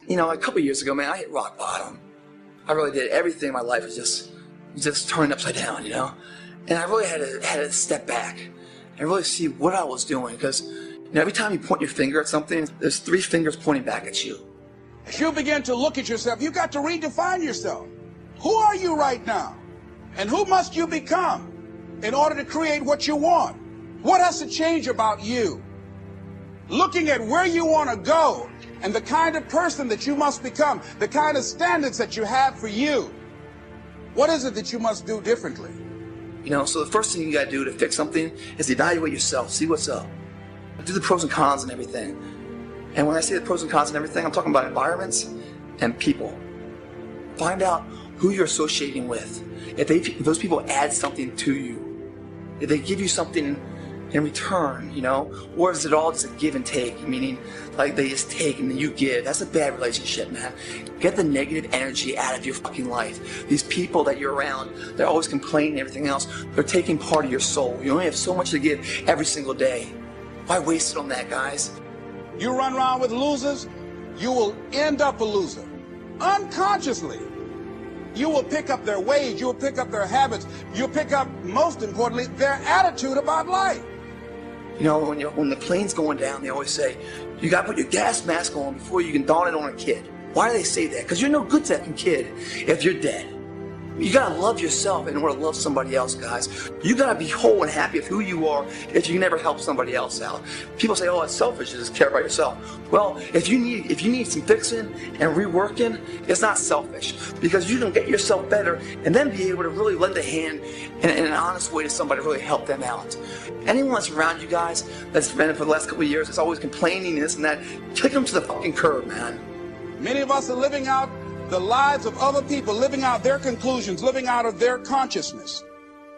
A couple years ago, man, I hit rock bottom. I really did. Everything in my life was just turning upside down, And I really had to step back and really see what I was doing, because every time you point your finger at something, there's 3 fingers pointing back at you. As you begin to look at yourself, you got to redefine yourself. Who are you right now? And who must you become in order to create what you want? What has to change about you? Looking at where you want to go and the kind of person that you must become, the kind of standards that you have for you. What is it that you must do differently? So the first thing you got to do to fix something is evaluate yourself, see what's up. Do the pros and cons and everything. And when I say the pros and cons and everything, I'm talking about environments and people. Find out who you're associating with. If those people add something to you, if they give you something in return, or is it all just a give and take, meaning like they just take and then you give? That's a bad relationship, man. Get the negative energy out of your fucking life. These people that you're around, they're always complaining and everything else. They're taking part of your soul. You only have so much to give every single day. Why waste it on that, guys? You run around with losers, you will end up a loser. Unconsciously. You will pick up their ways, you will pick up their habits, you'll pick up, most importantly, their attitude about life. When the plane's going down, they always say, you got to put your gas mask on before you can don it on a kid. Why do they say that? Because you're no good to that kid if you're dead. You got to love yourself in order to love somebody else, guys. You got to be whole and happy with who you are if you can never help somebody else out. People say, oh, it's selfish to just care about yourself. Well, if you need some fixing and reworking, it's not selfish, because you can get yourself better and then be able to really lend a hand in an honest way to somebody to really help them out. Anyone that's around you guys that's been for the last couple of years, that's always complaining and this and that, kick them to the fucking curb, man. Many of us are living out the lives of other people, living out their conclusions, living out of their consciousness.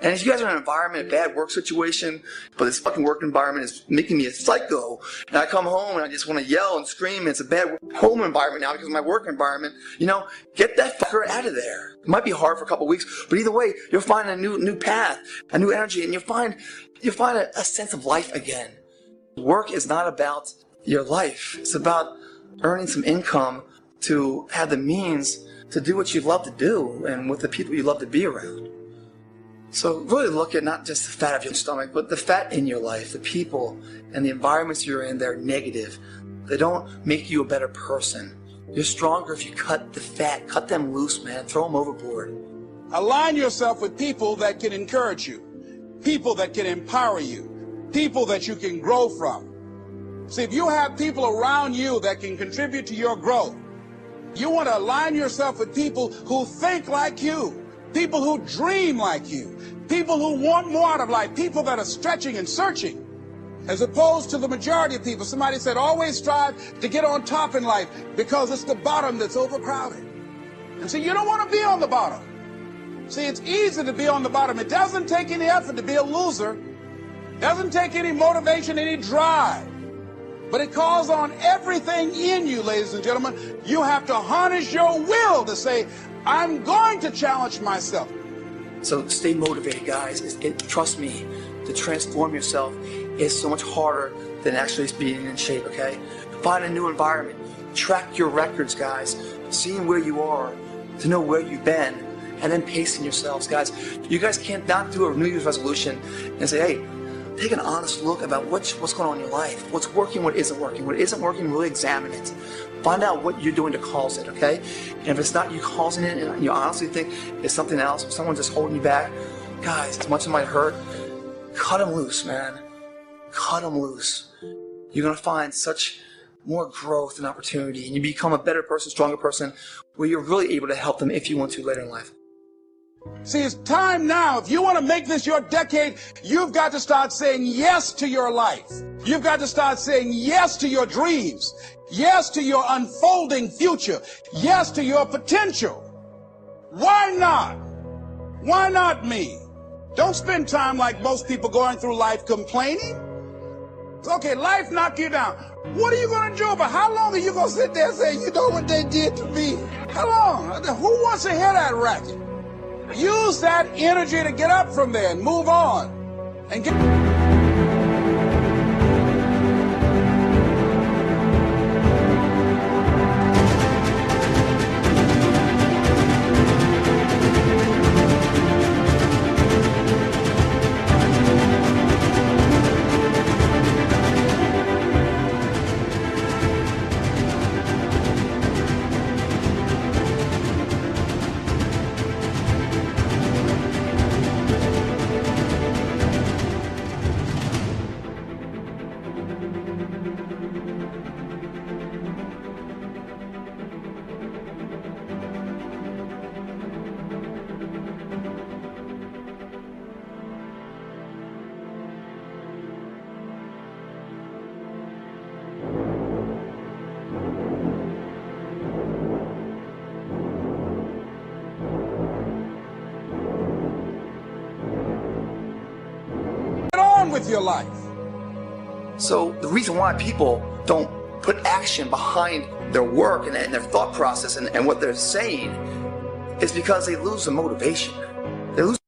And if you guys are in an environment, a bad work situation, but this fucking work environment is making me a psycho, and I come home and I just want to yell and scream, and it's a bad home environment now because of my work environment, get that fucker out of there. It might be hard for a couple of weeks, but either way, you'll find a new path, a new energy, and you'll find a sense of life again. Work is not about your life. It's about earning some income to have the means to do what you love to do and with the people you love to be around. So really look at not just the fat of your stomach, but the fat in your life, the people and the environments you're in that are negative. They don't make you a better person. You're stronger if you cut the fat, cut them loose, man, throw them overboard. Align yourself with people that can encourage you, people that can empower you, people that you can grow from. See, if you have people around you that can contribute to your growth, you want to align yourself with people who think like you, people who dream like you, people who want more out of life, people that are stretching and searching, as opposed to the majority of people. Somebody said, always strive to get on top in life because it's the bottom that's overcrowded. And so you don't want to be on the bottom. See, it's easy to be on the bottom. It doesn't take any effort to be a loser. It doesn't take any motivation, any drive. But it calls on everything in you, ladies and gentlemen. You have to harness your will to say, I'm going to challenge myself. So stay motivated, guys. Trust me, to transform yourself is so much harder than actually being in shape, okay? Find a new environment. Track your records, guys. Seeing where you are, to know where you've been, and then pacing yourselves, guys. You guys can't not do a New Year's resolution and say, hey, take an honest look about what's going on in your life. What's working, what isn't working. What isn't working, really examine it. Find out what you're doing to cause it, okay? And if it's not you causing it and you honestly think it's something else, or someone just holding you back, guys, as much as it might hurt, cut them loose, man. Cut them loose. You're going to find such more growth and opportunity, and you become a better person, stronger person, where you're really able to help them if you want to later in life. See, it's time now. If you want to make this your decade, you've got to start saying yes to your life. You've got to start saying yes to your dreams, yes to your unfolding future, yes to your potential. Why not? Why not me? Don't spend time like most people going through life complaining. Okay, life knocked you down. What are you going to do about it? How long are you going to sit there and say, you know what they did to me? How long? Who wants to hear that racket? Use that energy to get up from there and move on and get... with your life. So the reason why people don't put action behind their work and their thought process and what they're saying is because they lose the motivation. They lose.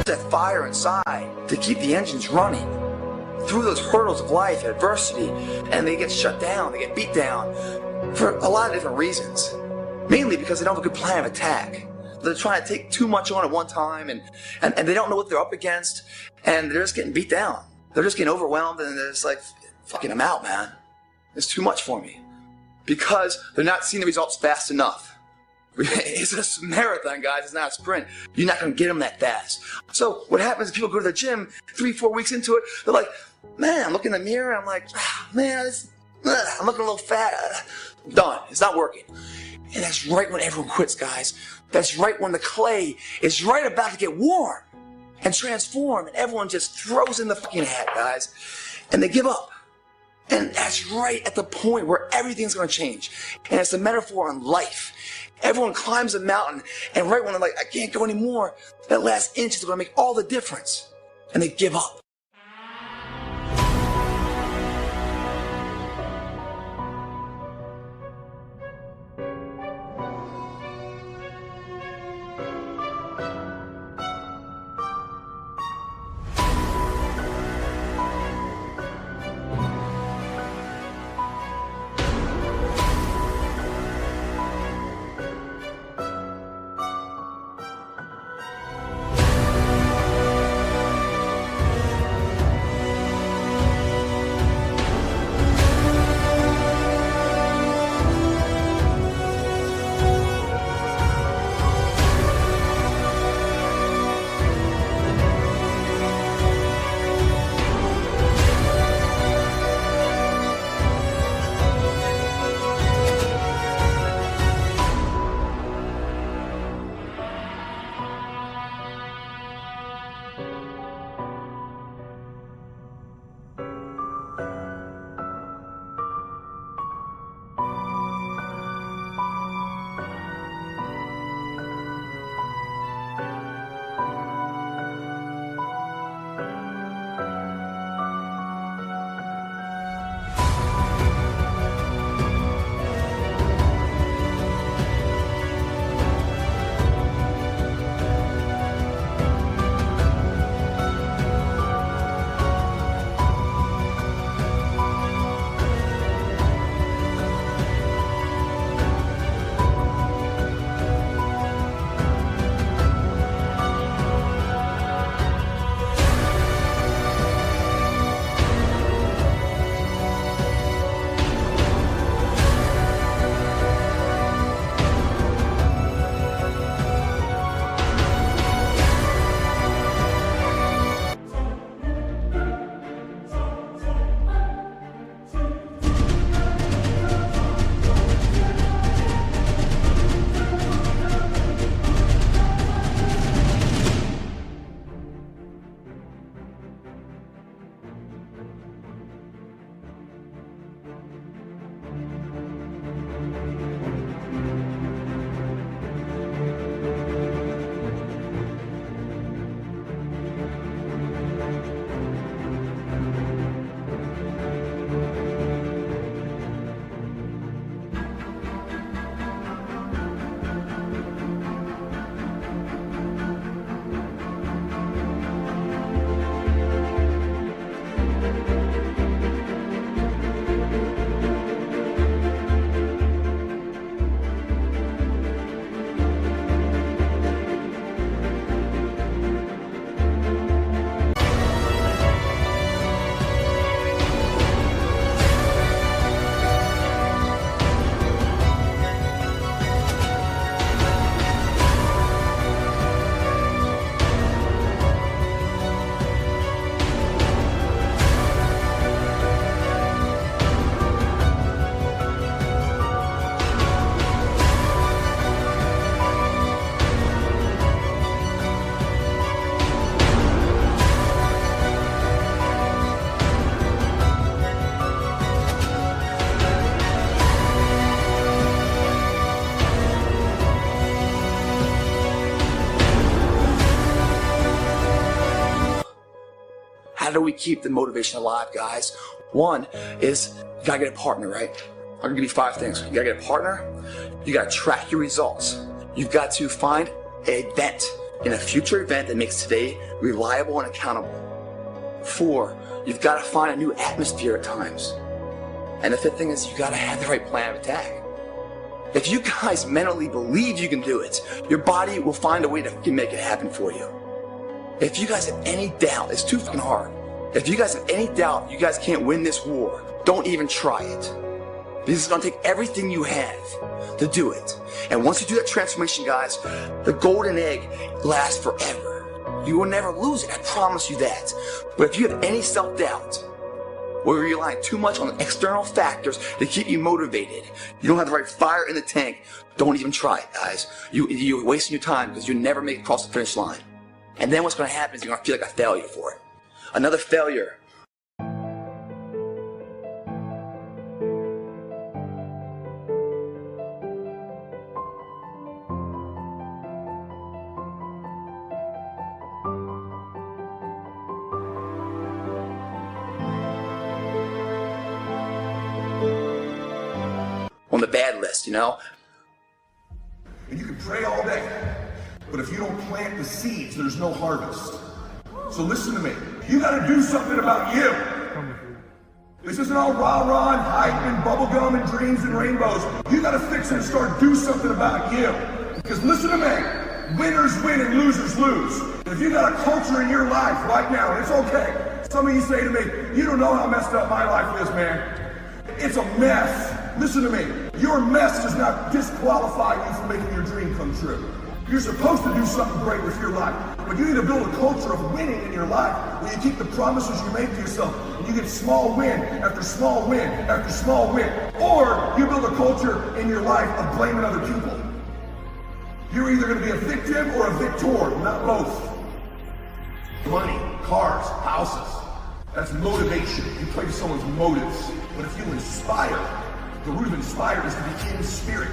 That fire inside to keep the engines running through those hurdles of life, adversity, and they get shut down, they get beat down for a lot of different reasons. Mainly because they don't have a good plan of attack. They're trying to take too much on at one time and they don't know what they're up against and they're just getting beat down. They're just getting overwhelmed and they're just like, fucking, I'm out, man. It's too much for me. Because they're not seeing the results fast enough. It's a marathon, guys. It's not a sprint. You're not going to get them that fast. So what happens is people go to the gym 3-4 weeks into it. They're like, man, I look in the mirror. I'm like, man, I'm looking a little fat. Done. It's not working. And that's right when everyone quits, guys. That's right when the clay is right about to get warm and transform. And everyone just throws in the fucking hat, guys. And they give up. And that's right at the point where everything's going to change. And it's a metaphor on life. Everyone climbs a mountain, and right when they're like, I can't go anymore, that last inch is going to make all the difference. And they give up. do we keep the motivation alive, guys? One is you gotta get a partner, right? I'm gonna give you 5 things. You gotta get a partner, you gotta track your results, you've got to find an event, in a future event that makes today reliable and accountable. 4, you've gotta find a new atmosphere at times. And the 5th thing is you gotta have the right plan of attack. If you guys mentally believe you can do it, your body will find a way to make it happen for you. If you guys have any doubt, it's too fucking hard. If you guys have any doubt you guys can't win this war, don't even try it. Because it's gonna take everything you have to do it. And once you do that transformation, guys, the golden egg lasts forever. You will never lose it, I promise you that. But if you have any self-doubt, or you're relying too much on external factors to keep you motivated, you don't have the right fire in the tank, don't even try it, guys. You're wasting your time because you never make it across the finish line. And then what's going to happen is you're going to feel like a failure for it. Another failure. On the bad list, you know? And you can pray all day, but if you don't plant the seeds, there's no harvest. So listen to me. You gotta do something about you. This isn't all rah-rah and hype and bubblegum and dreams and rainbows. You gotta fix it and start do something about you. Because listen to me. Winners win and losers lose. If you got a culture in your life right now, and it's okay. Some of you say to me, you don't know how messed up my life is, man. It's a mess. Listen to me. Your mess does not disqualify you from making your dream come true. You're supposed to do something great with your life, but you need to build a culture of winning in your life where you keep the promises you make to yourself and you get small win after small win after small win. Or you build a culture in your life of blaming other people. You're either going to be a victim or a victor, not both. Money, cars, houses. That's motivation. You play to someone's motives. But if you inspire, the root of inspire is to be in spirit.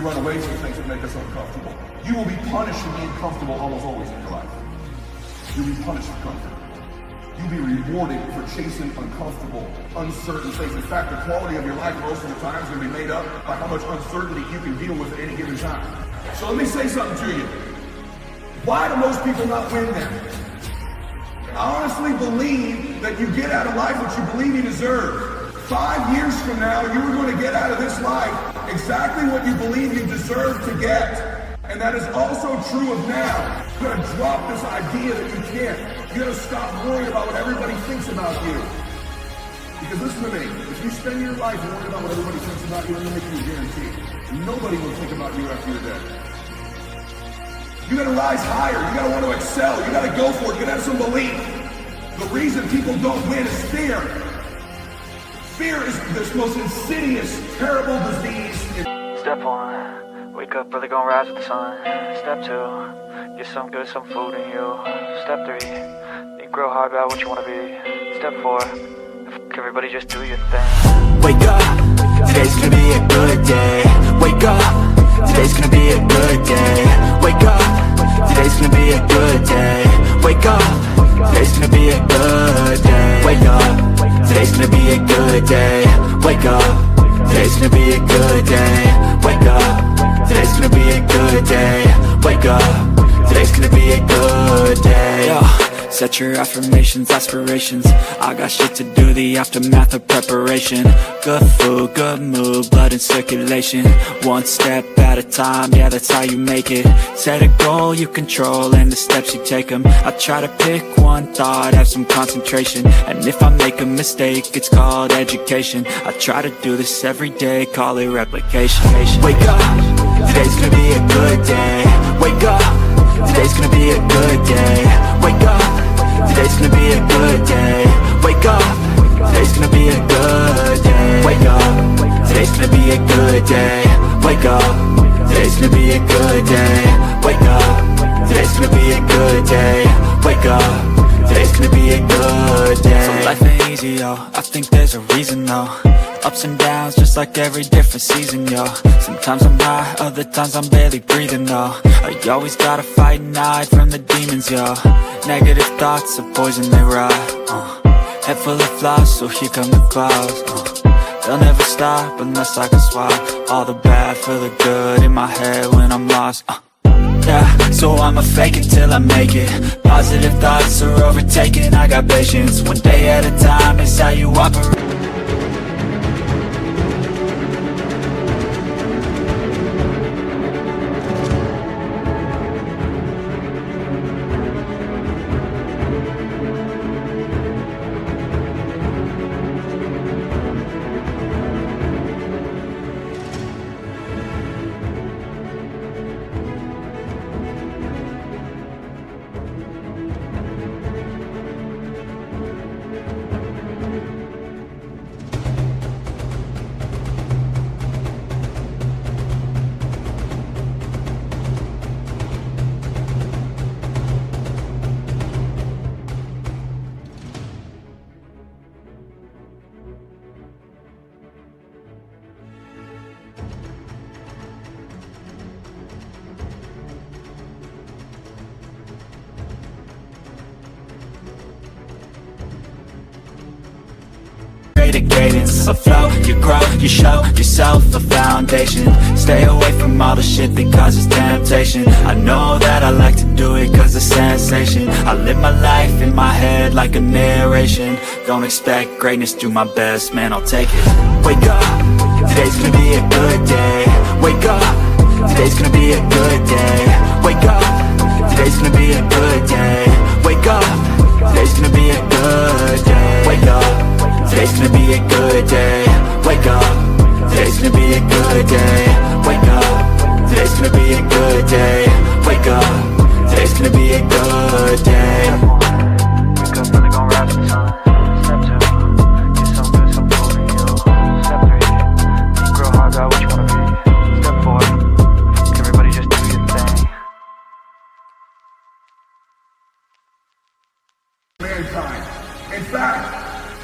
We run away from things that make us uncomfortable. You will be punished for being comfortable almost always in your life. You'll be punished for comfort. You'll be rewarded for chasing uncomfortable, uncertain things. In fact, the quality of your life most of the time is going to be made up by how much uncertainty you can deal with at any given time. So let me say something to you. Why do most people not win then? I honestly believe that you get out of life what you believe you deserve. 5 years from now, you are going to get out of this life exactly what you believe you deserve to get. And that is also true of now. You gotta drop this idea that you can't. You gotta stop worrying about what everybody thinks about you. Because listen to me, if you spend your life worrying about what everybody thinks about you, I'm gonna make you a guarantee. Nobody will think about you after you're dead. You gotta rise higher, you gotta want to excel, you gotta go for it, you gotta have some belief. The reason people don't win is fear. Fear is this most insidious, terrible disease. Step 1, wake up early, gonna rise with the sun. Step 2, get some good, some food in you. Step 3, think real hard about what you wanna be. Step 4, everybody just do your thing. Wake up, today's gonna be a good day. Wake up, today's gonna be a good day. Wake up, today's gonna be a good day. Wake up, today's gonna be a good day. Wake up, today's gonna be a good day. Wake up. Today's gonna be a good day. Wake up. Today's gonna be a good day. Wake up. Today's gonna be a good day. Yo, set your affirmations, aspirations. I got shit to do, the aftermath of preparation. Good food, good mood, blood in circulation. One step at a time, yeah, that's how you make it. Set a goal you control and the steps you take them. I try to pick one thought, have some concentration. And if I make a mistake, it's called education. I try to do this every day, call it replication. Wake up, today's gonna be a good day. Wake up, today's gonna be a good day. Wake up, today's gonna be a good day. Wake up, today's gonna be a good day. Wake up, today's gonna be a good day. Wake up, today's gonna be a good day. Wake up, today's gonna be a good day. Wake up, today's gonna be a good day. So life ain't easy, yo, I think there's a reason though. Ups and downs, just like every different season, yo. Sometimes I'm high, other times I'm barely breathing, though. You always gotta fight and hide from the demons, yo. Negative thoughts are poison, they rot. Head full of flies, so here come the clouds. They'll never stop unless I can swap all the bad for the good in my head when I'm lost. Yeah, so I'ma fake it till I make it. Positive thoughts are overtaken, I got patience. One day at a time is how you operate. A cadence, a flow, you grow, you show yourself a foundation. Stay away from all the shit that causes temptation. I know that I like to do it cause it's sensation. I live my life in my head like a narration. Don't expect greatness, do my best, man, I'll take it. Wake up, today's gonna be a good day. Wake up, today's gonna be a good day. Wake up, today's gonna be a good day. Wake up, today's gonna be a good day. Wake up, today's gonna be a good day. Wake up, today's gonna be a good day. Wake up, today's gonna be a good day. Wake up, today's gonna be a good day. Wake up early, gonna rise with the sun. Step 2, get some good, some food in you. Step 3, think real hard about what you wanna be. Step 4, everybody just do your thing. Mankind. In fact,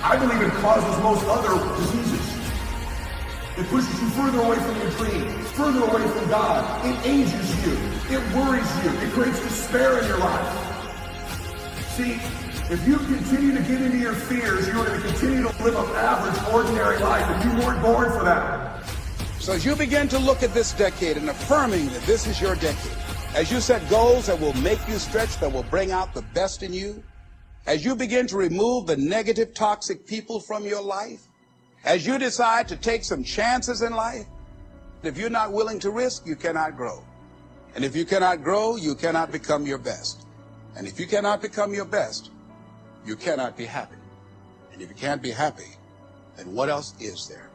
I believe it causes most other diseases. It pushes you further away from your dreams, further away from God. It ages you. It worries you. It creates despair in your life. See, if you continue to get into your fears, you're going to continue to live an average, ordinary life, and you weren't born for that. So as you begin to look at this decade and affirming that this is your decade, as you set goals that will make you stretch, that will bring out the best in you, as you begin to remove the negative, toxic people from your life, as you decide to take some chances in life, if you're not willing to risk, you cannot grow. And if you cannot grow, you cannot become your best. And if you cannot become your best, you cannot be happy. And if you can't be happy, then what else is there?